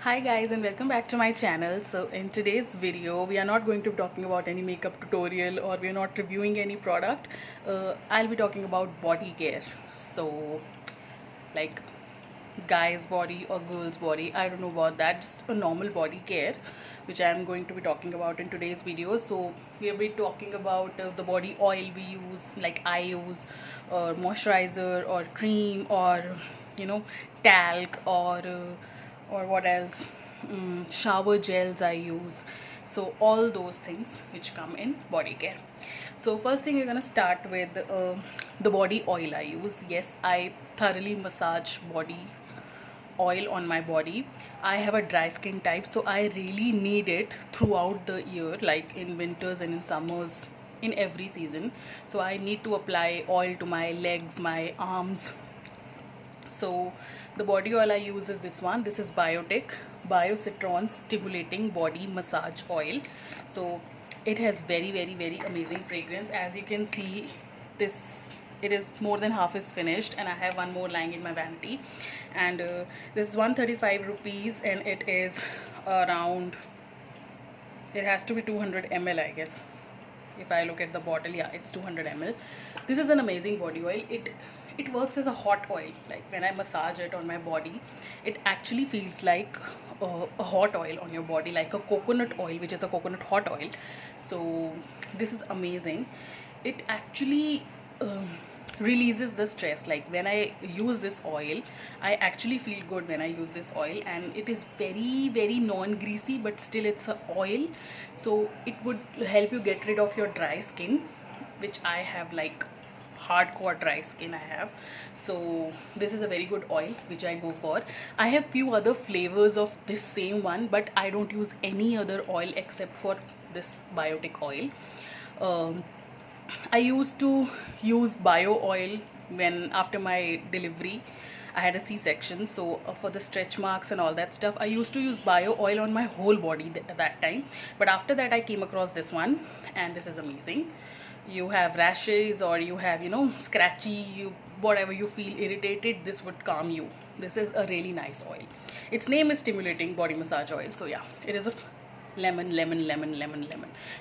Hi guys, and welcome back to my channel. So in today's video we are not going to be talking about any makeup tutorial, or we are not reviewing any product. I'll be talking about body care. So like guy's body or girl's body, I don't know about that, just a normal body care which I am going to be talking about in today's video. So we'll be talking about the body oil we use, like I use, or moisturizer or cream, or talc, or what else, shower gels I use. So all those things which come in body care. So first thing, we're gonna start with the body oil I use. Yes, I thoroughly massage body oil on my body. I have a dry skin type, so I really need it throughout the year, like in winters and in summers, in every season. So I need to apply oil to my legs, my arms. So the body oil I use is this one. This is Biotic Biocitron Stimulating Body Massage Oil. So it has very amazing fragrance. As you can see, this, it is more than half is finished, and I have one more lying in my vanity. And this is 135 rupees, and it is around, it has to be 200 ml, I guess. If I look at the bottle, yeah, it's 200 ml. This is an amazing body oil. It works as a hot oil. Like when I massage it on my body, it actually feels like a hot oil on your body, like a coconut oil, which is a coconut hot oil. So this is amazing. It actually releases the stress. Like when I use this oil, I actually feel good when I use this oil, and it is very non-greasy, but still it's a oil. So it would help you get rid of your dry skin, which I have, like hardcore dry skin I have. So this is a very good oil which I go for. I have few other flavors of this same one, but I don't use any other oil except for this Biotic oil. I used to use bio oil when after my delivery. I had a C-section, so for the stretch marks and all that stuff, I used to use bio oil on my whole body at that time. But after that I came across this one, and this is amazing. You have rashes, or you have scratchy, whatever you feel irritated, this would calm you. This is a really nice oil. Its name is Stimulating Body Massage Oil. So yeah, it is a lemon,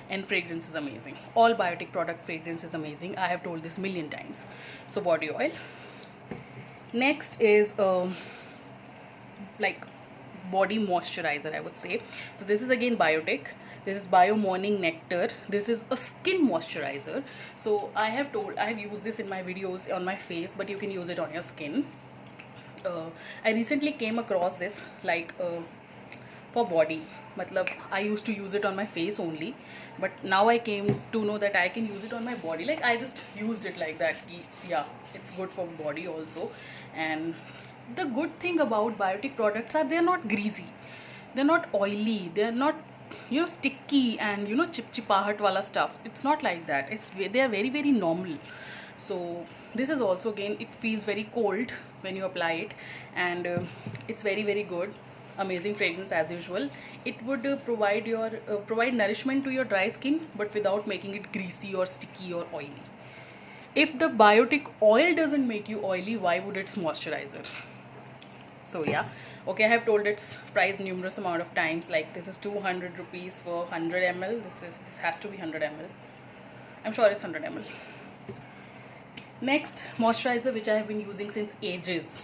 and fragrance is amazing. All Biotic product fragrance is amazing. I have told this million times. So body oil. Next is like body moisturizer, I would say. So this is again Biotic. This is Bio Morning Nectar. This is a skin moisturizer. So I have used this in my videos on my face, but you can use it on your skin. I recently came across this, like for body. Matlab, I used to use it on my face only, but now I came to know that I can use it on my body. Like I just used it like that. Yeah, it's good for body also. And the good thing about Biotic products are they're not greasy, they're not oily, they're not sticky and chipchipahat wala stuff. It's not like that. They are very normal. So this is also, again, it feels very cold when you apply it, and it's very good. Amazing fragrance as usual. It would provide nourishment to your dry skin, but without making it greasy or sticky or oily. If the Biotic oil doesn't make you oily, why would its moisturizer? So yeah, okay, I have told its price numerous amount of times. Like this is 200 rupees for 100 ml. This has to be 100 ml. I'm sure it's 100 ml. Next moisturizer, which I have been using since ages,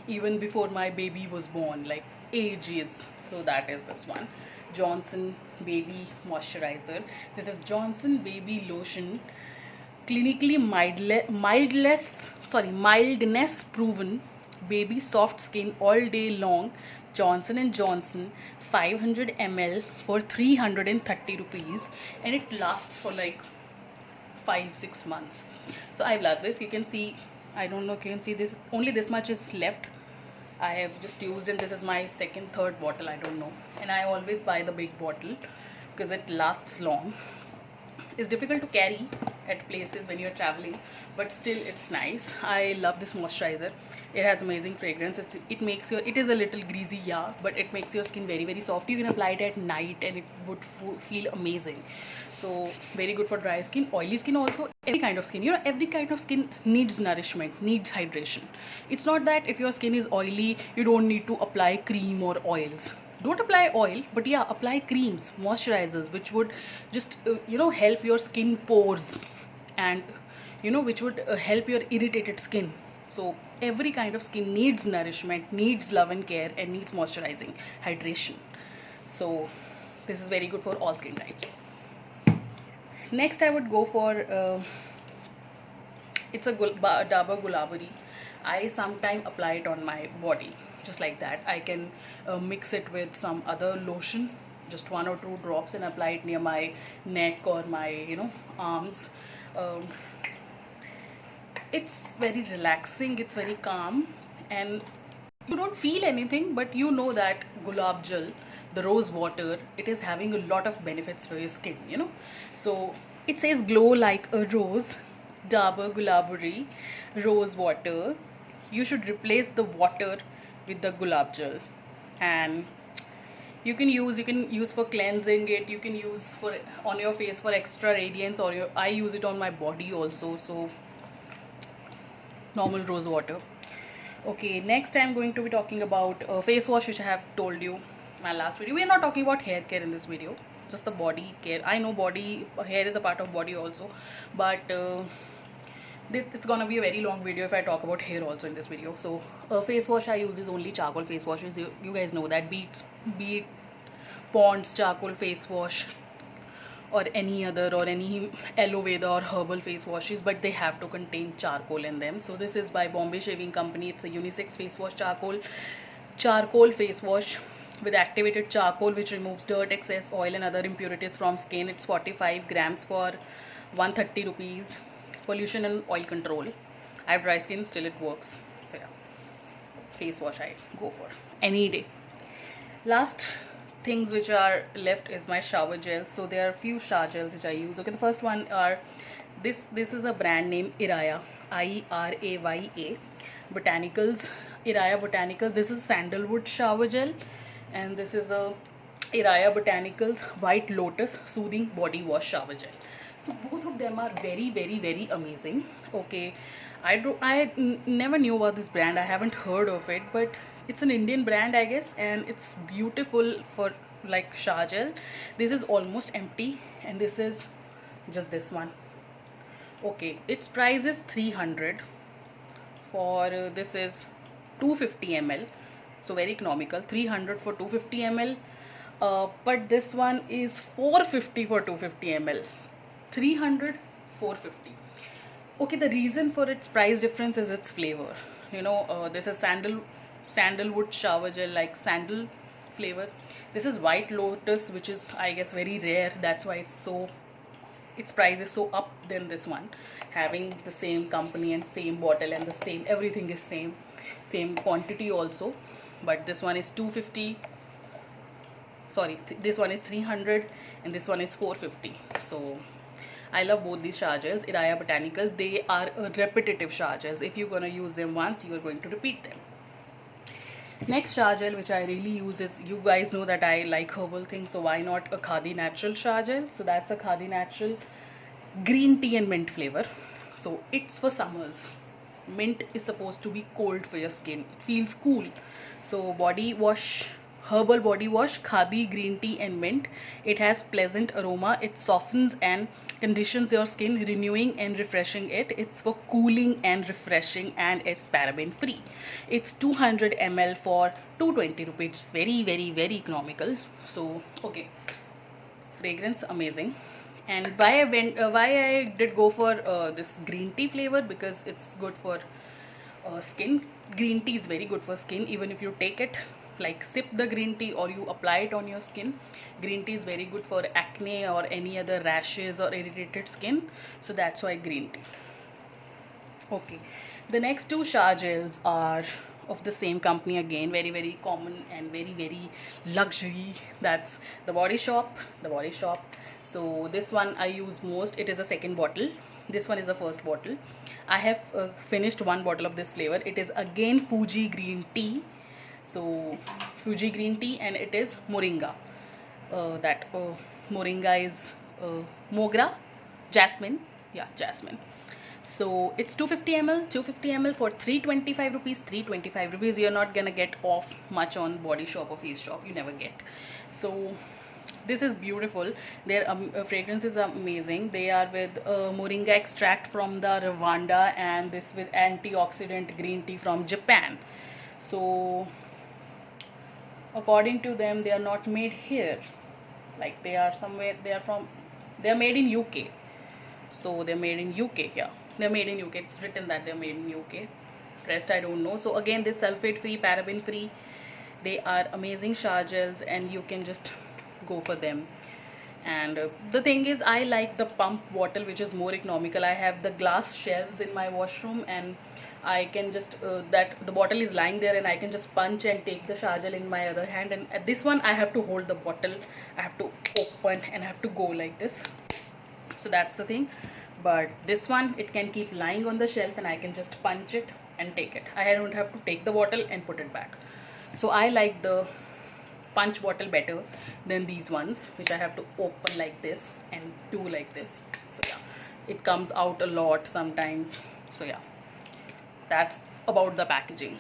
even before my baby was born, like ages. So that is this one, Johnson Baby Moisturizer. This is Johnson Baby Lotion, clinically mildness proven, baby soft skin all day long. Johnson & Johnson, 500 ml for 330 rupees, and it lasts for like 5-6 months. So I love this. You can see, I don't know if you can see this, only this much is left. I have just used, and this is my third bottle, I don't know. And I always buy the big bottle because it lasts long. It's difficult to carry, at places when you're traveling, but still it's nice. I love this moisturizer. It has amazing fragrance. It makes your, it is a little greasy, yeah, but it makes your skin very, very soft. You can apply it at night and it would feel amazing. So very good for dry skin, oily skin also, every kind of skin. You know, every kind of skin needs nourishment, needs hydration. It's not that if your skin is oily, you don't need to apply cream or oils. Don't apply oil, but yeah, apply creams, moisturizers, which would just help your skin pores, and which would help your irritated skin. So every kind of skin needs nourishment, needs love and care, and needs moisturizing, hydration. So this is very good for all skin types. Next I would go for it's a Dabur Gulabari. I sometimes apply it on my body just like that. I can mix it with some other lotion, just 1 or 2 drops, and apply it near my neck or my arms. It's very relaxing, it's very calm, and you don't feel anything, but you know that gulab jal, the rose water, it is having a lot of benefits for your skin, so it says glow like a rose, Dabur Gulabari rose water. You should replace the water with the gulab jal, and you can use for cleansing it, you can use for on your face for extra radiance, or I use it on my body also. So normal rose water. Okay, next I'm going to be talking about face wash, which I have told you my last video. We are not talking about hair care in this video, just the body care. I know hair is a part of body also, but it's gonna be a very long video if I talk about hair also in this video. So face wash I use is only charcoal face washes. You guys know that, be it Pond's charcoal face wash or any other, or any aloe vera or herbal face washes, but they have to contain charcoal in them. So this is by Bombay Shaving Company. It's a unisex face wash, charcoal face wash with activated charcoal, which removes dirt, excess oil and other impurities from skin. It's 45 grams for 130 rupees. Pollution and oil control. I have dry skin, still it works. So yeah, face wash I go for any day. Last things which are left is my shower gels. So there are a few shower gels which I use. Okay, the first one are this is a brand name Iraya, IRAYA Botanicals, Iraya Botanicals. This is sandalwood shower gel, and this is a Iraya Botanicals White Lotus Soothing Body Wash Shower Gel. So both of them are very, very, very amazing. Okay, I never knew about this brand. I haven't heard of it, but it's an Indian brand, I guess, and it's beautiful for like shower gel. This is almost empty, and this is just this one. Okay, its price is 300 for this is 250 ml, so very economical. 300 for 250 ml, but this one is 450 for 250 ml. 300, 450. Okay, the reason for its price difference is its flavor. This is sandalwood shower gel, like sandal flavor. This is White Lotus, which is, I guess, very rare. That's why its price is so up than this one, having the same company and same bottle and the same everything is same quantity also. But this one is 250. Sorry, this one is 300 and this one is 450. So I love both these shower gels. Iraya Botanicals, they are repetitive shower gels. If you're gonna use them once, you are going to repeat them. Next shower gel which I really use is, you guys know that I like herbal things, so why not a Khadi Natural shower gel. So that's a Khadi Natural green tea and mint flavor. So it's for summers. Mint is supposed to be cold for your skin. It feels cool. So body wash, herbal body wash, Khadi green tea and mint. It has pleasant aroma. It softens and conditions your skin, renewing and refreshing it. It's for cooling and refreshing, and it's paraben free. It's 200 ml for 220 rupees. Very, very, very economical. So okay, fragrance amazing. And why I did go for this green tea flavor, because it's good for skin. Green tea is very good for skin. Even if you take it, like sip the green tea or you apply it on your skin, green tea is very good for acne or any other rashes or irritated skin. So that's why green tea. Okay, the next two shower gels are of the same company again, very, very common and very, very luxury. That's the Body Shop. So this one I use most. It is a second bottle. This one is the first bottle. I have finished one bottle of this flavor. It is again Fuji green tea. So Fuji green tea, and it is moringa. Moringa is mogra, jasmine. Yeah, jasmine. So it's 250 ml, 250 ml for 325 rupees. 325 rupees. You're not gonna get off much on Body Shop or Face Shop. You never get. So this is beautiful. Their fragrance is amazing. They are with moringa extract from the Rwanda, and this with antioxidant green tea from Japan. So according to them, they are not made here. Like they are somewhere. They are made in UK. So they're made in UK here. They're made in UK. It's written that they're made in UK. Rest I don't know. So again, this sulfate free, paraben free. They are amazing shower gels, and you can just go for them. And the thing is, I like the pump bottle, which is more economical. I have the glass shelves in my washroom, and I can just that the bottle is lying there, and I can just punch and take the shower gel in my other hand. And at this one I have to hold the bottle, I have to open, and I have to go like this. So that's the thing. But this one, it can keep lying on the shelf, and I can just punch it and take it. I don't have to take the bottle and put it back. So I like the punch bottle better than these ones, which I have to open like this and do like this. So yeah, it comes out a lot sometimes. So yeah, that's about the packaging.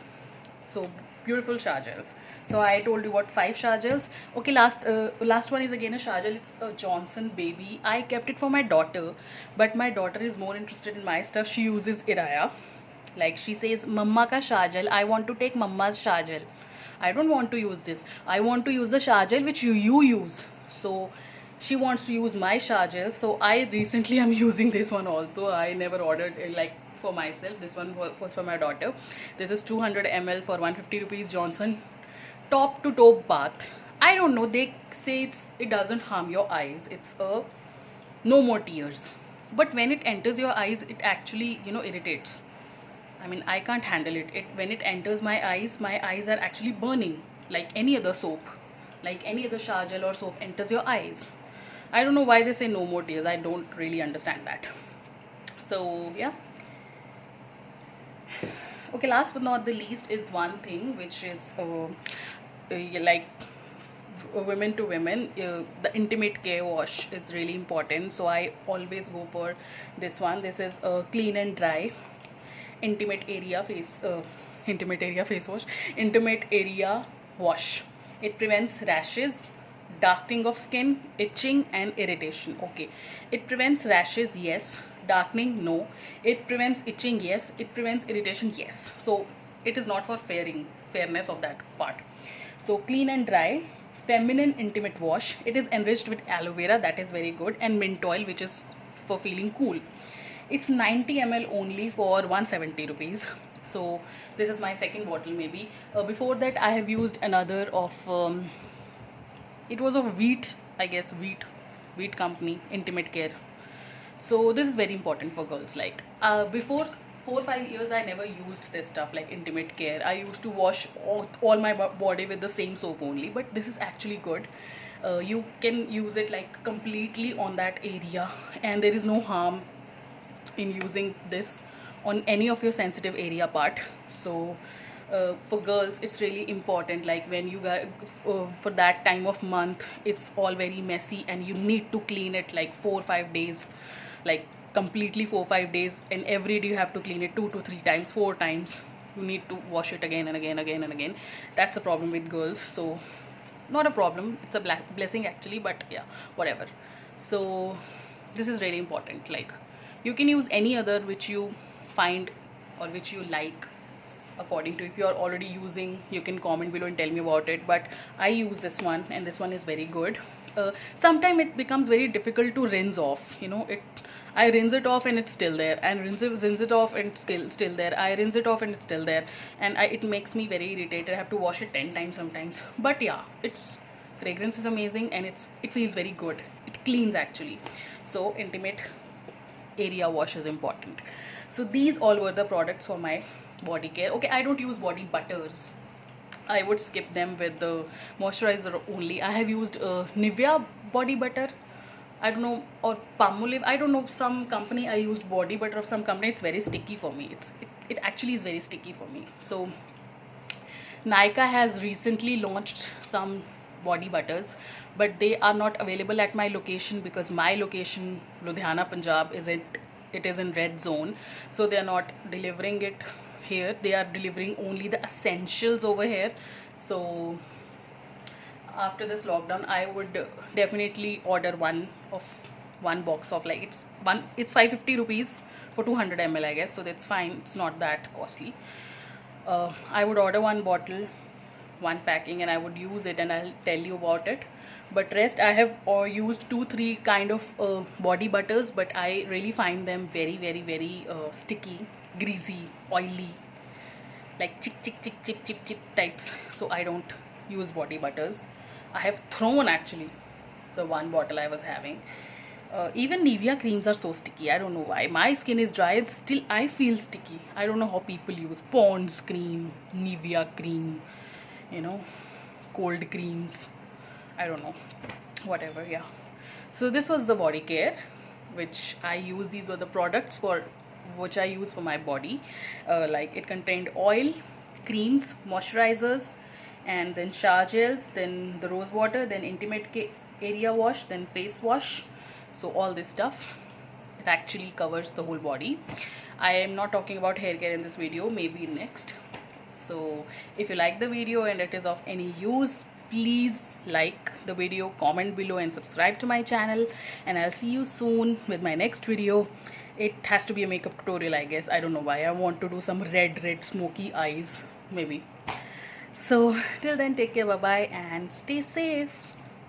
So beautiful shower gels. So I told you what, 5 shower gels. Okay, last one is again a shower gel. It's a Johnson Baby. I kept it for my daughter, but my daughter is more interested in my stuff. She uses Iraya. Like she says, Mama ka shower gel, I want to take Mama's shower gel. I don't want to use this. I want to use the shower gel which you use. So she wants to use my shower gel. So I recently am using this one also. I never ordered like for myself. This one was for my daughter. This is 200 ml for 150 rupees. Johnson top to toe bath. I don't know, they say it doesn't harm your eyes. It's a no more tears, but when it enters your eyes, it actually, you know, irritates. I mean, I can't handle it. When it enters my eyes are actually burning, like any other soap, like any other shower gel or soap enters your eyes. I don't know why they say no more tears. I don't really understand that. So yeah. Okay, last but not the least is one thing which is like women to women, the intimate care wash is really important. So I always go for this one. This is a clean and dry intimate area face wash. Intimate area wash. It prevents rashes, darkening of skin, itching and irritation. Okay, it prevents rashes, yes. Darkening, no. It prevents itching, yes. It prevents irritation, yes. So it is not for fairness of that part. So clean and dry feminine intimate wash. It is enriched with aloe vera, that is very good, and mint oil, which is for feeling cool. It's 90 ml only for 170 rupees. So this is my second bottle maybe. Before that I have used another of it was of Wheat, I guess, Wheat company, intimate care. So this is very important for girls. Like before 4 or 5 years I never used this stuff like intimate care. I used to wash all my body with the same soap only, but this is actually good. You can use it like completely on that area, and there is no harm in using this on any of your sensitive area part. So for girls it's really important, like when you guys for that time of month it's all very messy and you need to clean it like 4 or 5 days, like completely 4 or 5 days, and every day you have to clean it 2 to 3 times, 4 times. You need to wash it again and again and again. That's a problem with girls. So not a problem, it's a blessing actually, but yeah, whatever. So this is really important. Like you can use any other which you find or which you like, according to, if you are already using, you can comment below and tell me about it. But I use this one, and this one is very good. Sometimes it becomes very difficult to rinse off, you know. I rinse it off and it's still there, and rinse it off and it's still there. I rinse it off and it's still there, and it makes me very irritated. I have to wash it 10 times sometimes. But yeah, its fragrance is amazing, and it feels very good. It cleans actually. So intimate area wash is important. So these all were the products for my body care. Okay, I don't use body butters. I would skip them with the moisturizer only. I have used Nivea body butter. I don't know, or Palmolive, I don't know, some company I used body butter of some company. It's very sticky for me. It actually is very sticky for me. So Nykaa has recently launched some body butters, but they are not available at my location because my location, Ludhiana, Punjab, it is in red zone, so they are not delivering it here. They are delivering only the essentials over here. So after this lockdown, I would definitely order one box of, like, it's 550 rupees for 200 ml, I guess, so that's fine. It's not that costly. I would order one bottle, one packing, and I would use it, and I'll tell you about it. But rest, I have used 2-3 kind of body butters, but I really find them very, very, very sticky, greasy, oily, like chick chick chick chip chip chip types. So I don't use body butters. I have thrown actually the one bottle I was having. Even Nivea creams are so sticky. I don't know why. My skin is dry, it's still I feel sticky. I don't know how people use Pond's cream, Nivea cream, you know, cold creams. I don't know. Whatever, yeah. So this was the body care which I use. These were the products for which I use for my body. Like, it contained oil, creams, moisturizers, and then shower gels, then the rose water, then intimate area wash, then face wash. So all this stuff, it actually covers the whole body. I am not talking about hair care in this video, maybe next. So if you like the video and it is of any use, please like the video, comment below, and subscribe to my channel, and I'll see you soon with my next video. It has to be a makeup tutorial, I guess. I don't know why. I want to do some red smoky eyes maybe. So till then, take care, bye bye, and stay safe.